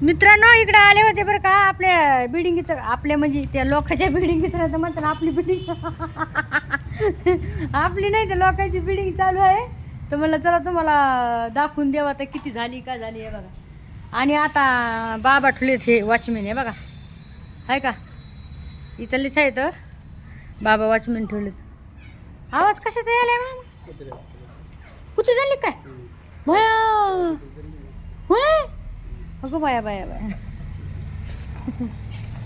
मित्रांनो इकडे आले होते बरं का आपल्या बिल्डिंगचं आपल्या म्हणजे त्या लोकांच्या बिल्डिंगचं नाही तर म्हणतात आपली बिल्डिंग आपली नाही तर लोकांची बिल्डिंग चालू आहे तर म्हणलं चला तुम्हाला दाखवून द्यावं तर किती झाली काय झाली आहे बघा. आणि आता बाबा ठेवलेत हे वॉचमॅन आहे बघा आहे का इथलेच आहे तर बाबा वॉचमॅन ठेवलेत. आवाज कशाचा यायला मामा कुठे झाली काय भया होय अगो बाया बाया बाया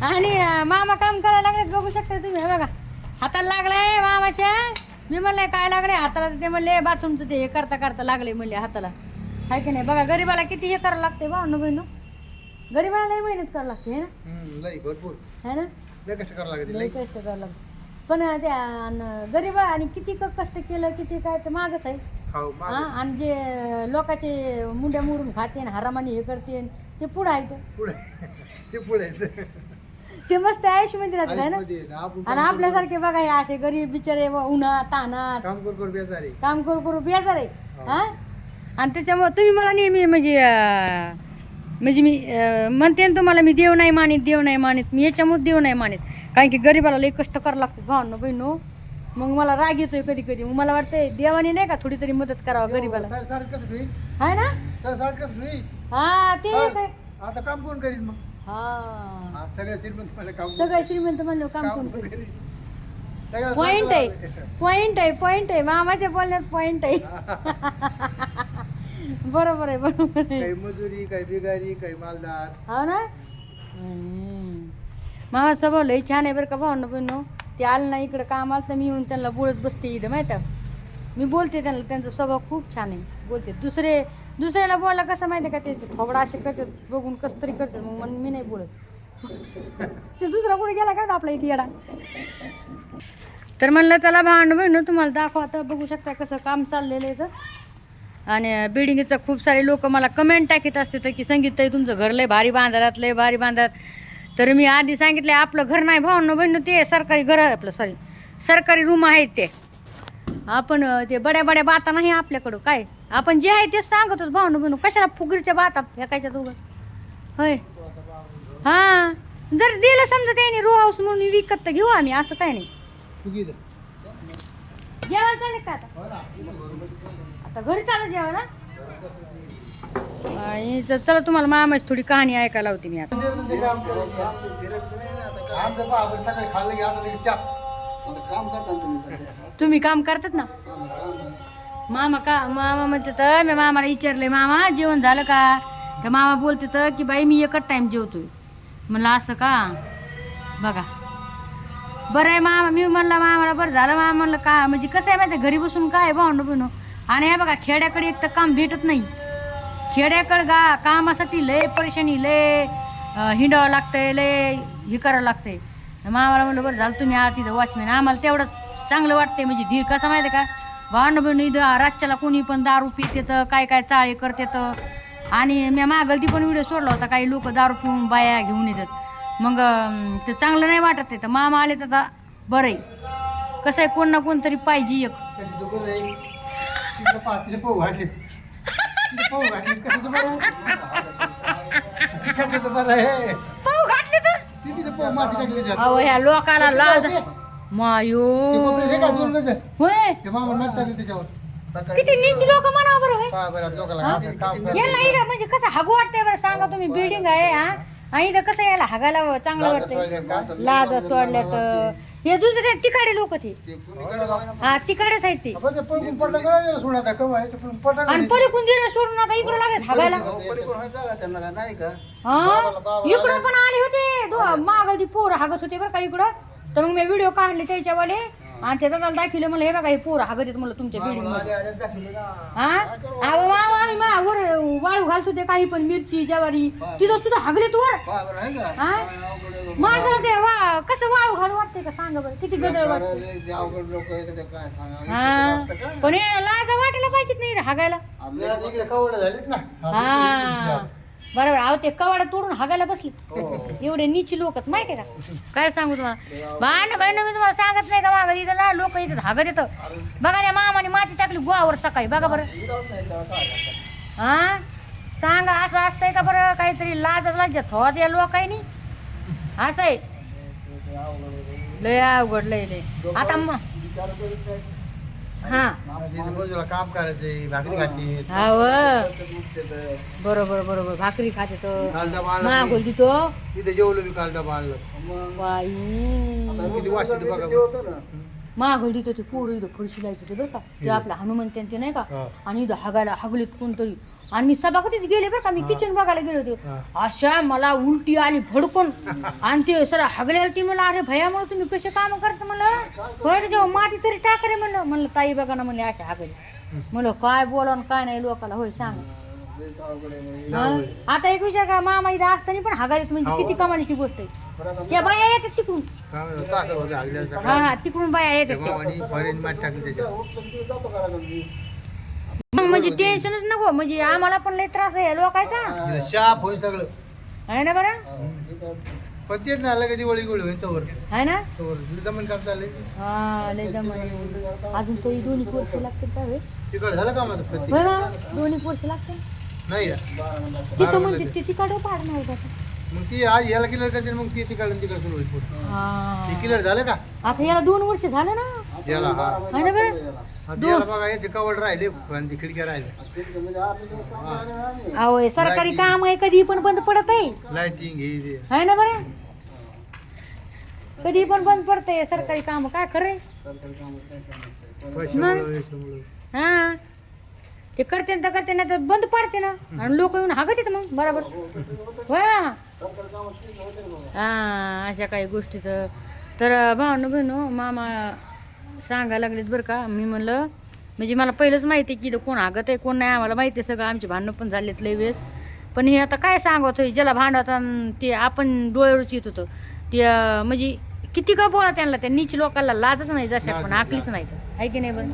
आणि मामा काम करायला लागले बघू शकता तुम्ही हे बघा हाताला लागलाय मामाच्या. मी म्हणले काय लागले हाताला ते म्हणले बाथरूमचं ते हे करता करता लागले म्हणले हाताला आहे की नाही. बघा गरीबाला किती हे करायला लागते भावनो बहिणू गरीबाला लई मेहनत करावं लागते है ना भरपूर है ना लय कष्ट करावं लागते लई कष्ट करावं लागते. पण त्या गरीबा आणि किती कष्ट केलं किती काय तर मागच आहे हा. आणि जे लोकांचे मुंड्या मोडून खाते हरामाने हे करते ते पुढं आहे पुढे ते पुढे ते मस्त आयुष्य मध्ये राहतात है ना. आणि आपल्यासारखे बघा हे असे गरीब बिचारे उन्हात तानात काम करू बेजारे काम करू करू बेजार आहे हा. आणि त्याच्यामुळे तुम्ही मला नेहमी म्हणजे मी म्हणते ना तुम्हाला मी देव नाही मानित मी याच्यामुळे देव नाही मानित कारण की गरीबाला लई कष्ट करावं लागतं भावनो बहिणो. मग मला राग येतोय कधी कधी मग मला वाटतंय देवाने नाही का थोडी तरी मदत करावं गरीबाला आहे ना. हा ते काय आता काम कोण करीन मग हा सगळ्या श्रीमंत मला काम सगळं श्रीमंत म्हणलं काम कोण करेल. सगळ्या पॉइंट आहे मामाच्या बोलण्यात पॉइंट आहे बरोबर आहे काही मजुरी काही बिगारी काही मालदार हो ना. मामा स्वभाव लई छान आहे बरं का भावना बहिणो. ते आलं ना इकडं काम आलं तर मी येऊन त्यांना बोलत बसते इथं माहिती आहे मी बोलते त्यांना त्यांचा स्वभाव खूप छान आहे बोलते. दुसऱ्याला बोलला कसं माहिती आहे का त्याचे थोबडा असे करतात बघून कसं तरी करतात मग मी नाही बोलत ते दुसरा कुठे गेला का आपला इथे येडा. तर म्हणलं चला भावना बहिणो तुम्हाला दाखवा आता बघू शकता कसं काम चाललेलं आहे तर. आणि बिल्डिंगचं खूप सारे लोक मला कमेंट टाकीत असते तर की संगीत तुमचं घर लय भारी बांधारात लय भारी बांधारात. तर मी आधी सांगितले आपलं घर नाही भावनो बहिणो ते सरकारी घर आहे आपलं सरकारी रूम आहेत ते. आपण ते बड्या बड्या बाता नाही आपल्याकडं काय आपण जे आहे तेच सांगतोच भावनो बहिणो कशाला फुगरीच्या बाता फेकायच्या दोघं होय. हां जर दिलं समजा त्याने रो हाऊस म्हणून विकत तर घेऊ आम्ही असं काय नाही. जेवायला चालेल का आता घरी चालत जेवायला. आणि चला तुम्हाला मामाची थोडी कहाणी ऐकायला होती मी आता. तुम्ही काम करतात ना मामा म्हणते तर मी मामाला विचारले मामा जेवण झालं का तर मामा बोलते तर की बाई मी एकच टाइम जेवतोय. म्हणलं असं का बघा बरं आहे मामा. मी म्हणलं मामाला बरं झालं मामा म्हणलं का म्हणजे कसं आहे माहिती घरी बसून काय भावंड बनू. आणि हे बघा खेड्याकडे एक तर काम भेटत नाही खेड्याकडं कामासाठी लय परेशानी लय हिंडावं लागतंय लय हे करावं लागतंय. मामाला म्हणलं बरं झालं तुम्ही आला तिथं वॉचमॅन आम्हाला तेवढं चांगलं वाटतंय म्हणजे धीर कसं माहिती आहे का भावंड बनू इथं रातच्याला कोणी पण दारू पितेतं काय काय चाळे करतेतं. आणि मी मागल ती पण व्हिडिओ सोडला होता काही लोक दारू पिऊन बाया घेऊन येतात मग ते चांगलं नाही वाटत आहे. तर मामा आले तर आता बरं आहे कसं आहे कोण ना कोणतरी पाहिजे एक. अहो ह्या लोकाला लाज मायो होय किती नीच लोक म्हणा बरं याला इथं म्हणजे कसं हागू वाटतंय बरं सांगा तुम्ही बिल्डिंग आहे हा आणि इथं कसं यायला हागायला चांगलं वाटतंय. लाज सोडल्या तर हे दुसरे तिकडे लोक ते हा तिकडेच आहेत ते आणि पलीकडून गेले सोडून आता इकडं लागले हागायला. हा इकडं पण आले होते मागल ती पोरं हागत होते बरं का इकडं. तर मग मी व्हिडिओ काढले त्याच्यावाले आणि ते दादाला दाखवले म्हणलं हे बघा हे पोरं हागत येत म्हणलं तुमच्या बिल्डिंग मध्ये हा. अहो आम्ही वर वाळू घालतो ते काही पण मिरची ज्वारी तिथं सुद्धा हागलेत वर हा. माझं ते कसं वाळू घालू वाटतंय का सांगा बरं किती गदळ वाटत हा. पण लाज वाटायला पाहिजेत नाही रे हागायला हा बरोबर. अहो ते कवाडा तोडून हागायला बसले एवढे नीची लोक माहिती आहे का काय सांगू तुम्हाला बाण बहिण मी तुम्हाला सांगत नाही का मागं इथं ना लोक इथं हागत येतं बघा त्या मामाने माती टाकली गोवावर सकाळी बघा बरं हा. सांगा असं असतंय का बरं काहीतरी लाजात थोत या लोकांनी असं आहे. लय अवघड लय लय आता हा तिथे मजुरीला काम करायचंय, भाकरी खाते. हा व बरोबर बरोबर भाकरी खाते तर काल डबा आणला मागोल देतो तिथे जेवलो मी, काल डबा आणला. बाई किती वास येतो बघा. मागोल देतो ते पोरं इथं फरशी लायचं होते बरं का ते आपल्या हनुमंत ते नाही का हा. आणि इथं हागायला हागलीत कोणतरी आणि मी सभागतीच गेले बरं का मी किचन बघायला गेले होते हा. अशा मला उलटी आली भडकून आणि ते सर हगले ती मला अरे भयामुळे तुम्ही कसे काम करता म्हणलं होय रे जेव्हा माती तरी टाक रे म्हणलं ताई बघा ना म्हणले अशा हगले म्हणलं काय बोला आणि काय नाही लोकाला होय सांग. हा? आता एक विचार का मामा इथं असताना पण हागायत म्हणजे किती कमालीची गोष्ट आहे. त्या बाया येतात तिकडून हा तिकडून बाया येतात त्या. मग म्हणजे टेन्शनच नको म्हणजे आम्हाला पण लय त्रास आहे लोकांचा शाप होईल सगळं आहे ना बरं. पण तेच ना कधी दिवाळी गोळी होईल तवर आहे ना दमन काम चाललंय. हा लय दमाने अजून तरी 2 वर्ष लागतील का होय तिकडे झालं काम आता प्रत्येक होय ना 2 वर्ष लागतील नाही तिथं म्हणजे ते तिकडं पाडणार का मग ती आज याला क्लिअर करते मग ती तिकडून तिकडे सुरू होईल पुढे. ते क्लिअर झालं का आता याला 2 वर्ष झालं ना याला हा आहे ना बरं. आता याला बघा याचे कवड राहिले आणि ती खिडक्या राहिल्या, अहो हे सरकारी काम आहे कधी पण बंद पडत आहे लाइटिंग हे ते. आहे ना बरं कधी पण बंद पडतंय सरकारी काम काय खरंय पैशामुळं, याच्यामुळं. हा ते करते तर करते नाही तर बंद पाडते ना आणि लोक येऊन हागत येत मग बरोबर होय ना. हा अशा काही गोष्टी तर भावनो बहिणो मामा सांगायला लागलेत बरं का. मी म्हणलं म्हणजे मला पहिलंच माहिती आहे की इथं कोण हागत आहे कोण नाही आम्हाला माहिती आहे सगळं. आमचे भांडणं पण झालेत लय वेळेस पण हे आता काय सांगत होय ज्याला भांडवत ते आपण डोळ्यावरच येत होतं ते म्हणजे किती का बोला त्यांना त्या नीच लोकांना लाजच नाही जशा पण आकलीच नाही तर आहे की नाही बरं.